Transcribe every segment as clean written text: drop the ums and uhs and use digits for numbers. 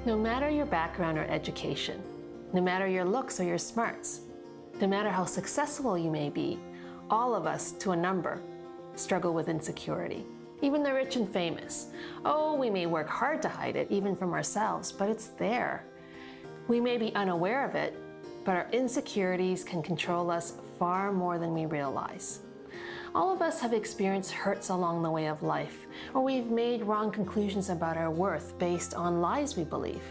No matter your background or education, no matter your looks or your smarts, no matter how successful you may be, all of us, to a number, struggle with insecurity. Even the rich and famous. Oh, we may work hard to hide it, even from ourselves, but it's there. We may be unaware of it, but our insecurities can control us far more than we realize. All of us have experienced hurts along the way of life, or we've made wrong conclusions about our worth based on lies we believe.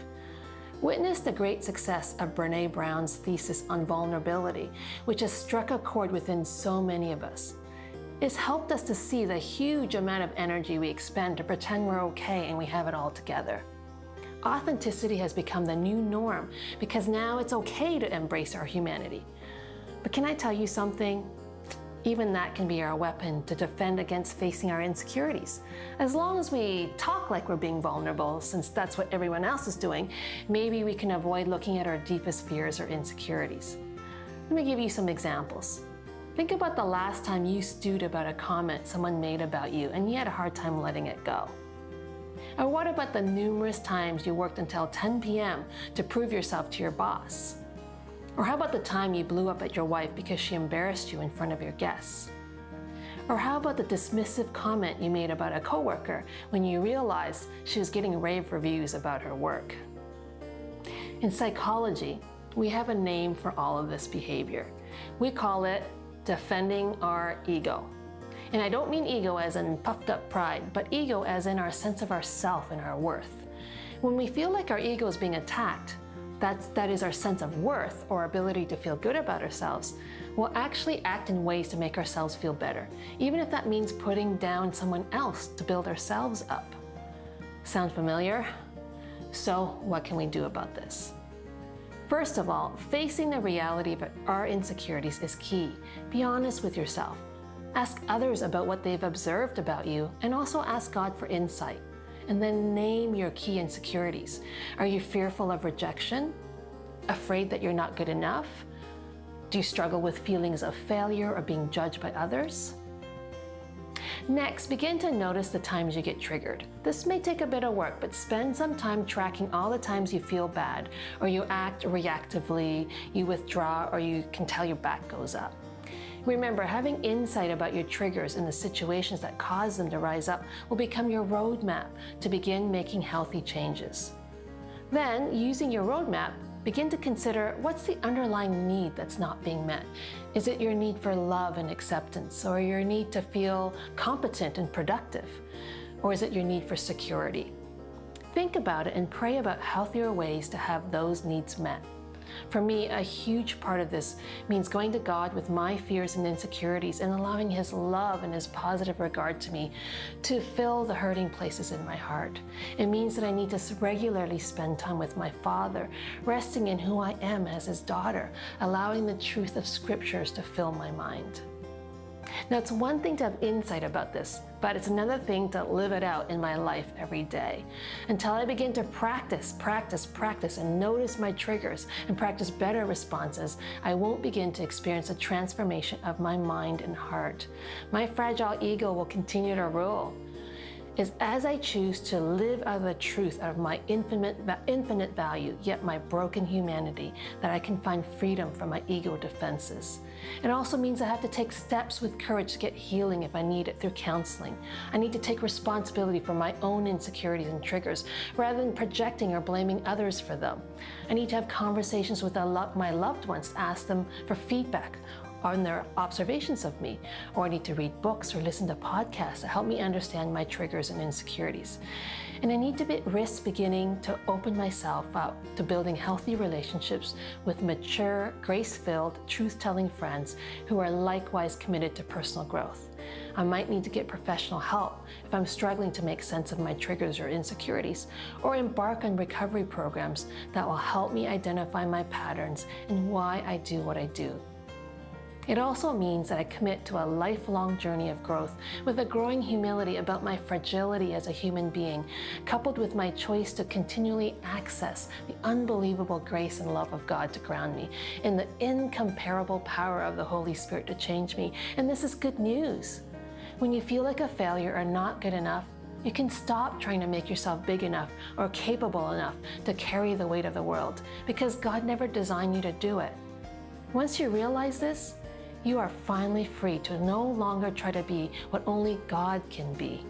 Witness the great success of Brené Brown's thesis on vulnerability, which has struck a chord within so many of us. It's helped us to see the huge amount of energy we expend to pretend we're okay and we have it all together. Authenticity has become the new norm because now it's okay to embrace our humanity. But can I tell you something? Even that can be our weapon to defend against facing our insecurities. As long as we talk like we're being vulnerable, since that's what everyone else is doing, maybe we can avoid looking at our deepest fears or insecurities. Let me give you some examples. Think about the last time you stewed about a comment someone made about you and you had a hard time letting it go. Or what about the numerous times you worked until 10 p.m. to prove yourself to your boss? Or how about the time you blew up at your wife because she embarrassed you in front of your guests? Or how about the dismissive comment you made about a coworker when you realized she was getting rave reviews about her work? In psychology, we have a name for all of this behavior. We call it defending our ego. And I don't mean ego as in puffed up pride, but ego as in our sense of ourself and our worth. When we feel like our ego is being attacked, that is our sense of worth or ability to feel good about ourselves, we'll actually act in ways to make ourselves feel better, even if that means putting down someone else to build ourselves up. Sound familiar? So what can we do about this? First of all, facing the reality of our insecurities is key. Be honest with yourself. Ask others about what they've observed about you, and also ask God for insight. And then name your key insecurities. Are you fearful of rejection? Afraid that you're not good enough? Do you struggle with feelings of failure or being judged by others? Next, begin to notice the times you get triggered. This may take a bit of work, but spend some time tracking all the times you feel bad, or you act reactively, you withdraw, or you can tell your back goes up. Remember, having insight about your triggers and the situations that cause them to rise up will become your roadmap to begin making healthy changes. Then, using your roadmap, begin to consider what's the underlying need that's not being met. Is it your need for love and acceptance, or your need to feel competent and productive? Or is it your need for security? Think about it and pray about healthier ways to have those needs met. For me, a huge part of this means going to God with my fears and insecurities and allowing His love and His positive regard to me to fill the hurting places in my heart. It means that I need to regularly spend time with my Father, resting in who I am as His daughter, allowing the truth of Scriptures to fill my mind. Now, it's one thing to have insight about this, but it's another thing to live it out in my life every day. Until I begin to practice, and notice my triggers and practice better responses, I won't begin to experience a transformation of my mind and heart. My fragile ego will continue to rule. It's as I choose to live out of the truth of my infinite value, yet my broken humanity, that I can find freedom from my ego defenses. It also means I have to take steps with courage to get healing if I need it through counseling. I need to take responsibility for my own insecurities and triggers rather than projecting or blaming others for them. I need to have conversations with my loved ones to ask them for feedback on their observations of me, or I need to read books or listen to podcasts to help me understand my triggers and insecurities. And I need to risk beginning to open myself up to building healthy relationships with mature, grace-filled, truth-telling friends who are likewise committed to personal growth. I might need to get professional help if I'm struggling to make sense of my triggers or insecurities, or embark on recovery programs that will help me identify my patterns and why I do what I do. It also means that I commit to a lifelong journey of growth with a growing humility about my fragility as a human being, coupled with my choice to continually access the unbelievable grace and love of God to ground me, in the incomparable power of the Holy Spirit to change me. And this is good news. When you feel like a failure or not good enough, You can stop trying to make yourself big enough or capable enough to carry the weight of the world, because God never designed you to do it. Once you realize this, you are finally free to no longer try to be what only God can be.